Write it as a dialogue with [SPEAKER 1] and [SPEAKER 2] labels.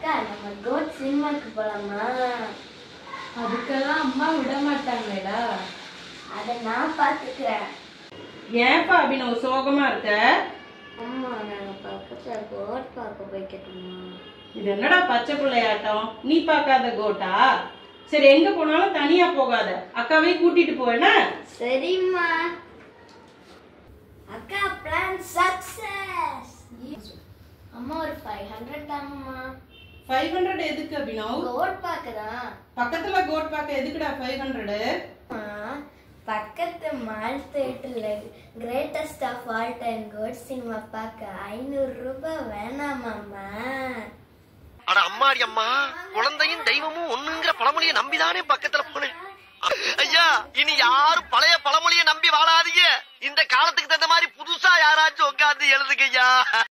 [SPEAKER 1] அக்கா நம்ம கோட் சினிமாக்கு போலாமா?
[SPEAKER 2] அதுக்கெல்லாம் அம்மா விட மாட்டாங்களேடா.
[SPEAKER 1] அதை நான் பாத்துக்கிறேன்.
[SPEAKER 2] ஏன்பா அபினவ் சோகமா இருக்க?
[SPEAKER 1] அம்மா நாங்க பக்கத்துல கோட் பார்க்க போய்க்கட்டுமா?
[SPEAKER 2] இது என்னடா பச்சை பிள்ளையாட்டம்? நீ பார்க்காத கோட்டா? சரி, எங்க போனாலும் தனியா போகாத, அக்காவே கூட்டிட்டு போவேனா?
[SPEAKER 1] சரிம்மா. அக்கா பிளான் சக்சஸ். அம்மா ஒரு 500 தாங்கம்மா.
[SPEAKER 2] 500 எதுக்கு அபினவ்?
[SPEAKER 1] கோட் பார்க்கதான்.
[SPEAKER 2] பக்கத்துல கோட் பார்க்க எதுக்குடா 500?
[SPEAKER 1] பக்கத்து மால் தியேட்டர்ல greatest of all time GOAT cinema பார்க்க 500 ரூபாய் வேணாமாம்மா?
[SPEAKER 3] அட அம்மாடி அம்மா, குழந்தையும் தெய்வமும் ஒண்ணுங்கிற பழமொழியை நம்பிதானே பக்கத்துல போனேன். ஐயா, இனி யாரும் பழைய பழமொழியை நம்பி வாழாதீங்க. இந்த காலத்துக்கு தகுந்த மாதிரி புதுசா யாராச்சும் உட்காந்து எழுதுங்கய்யா.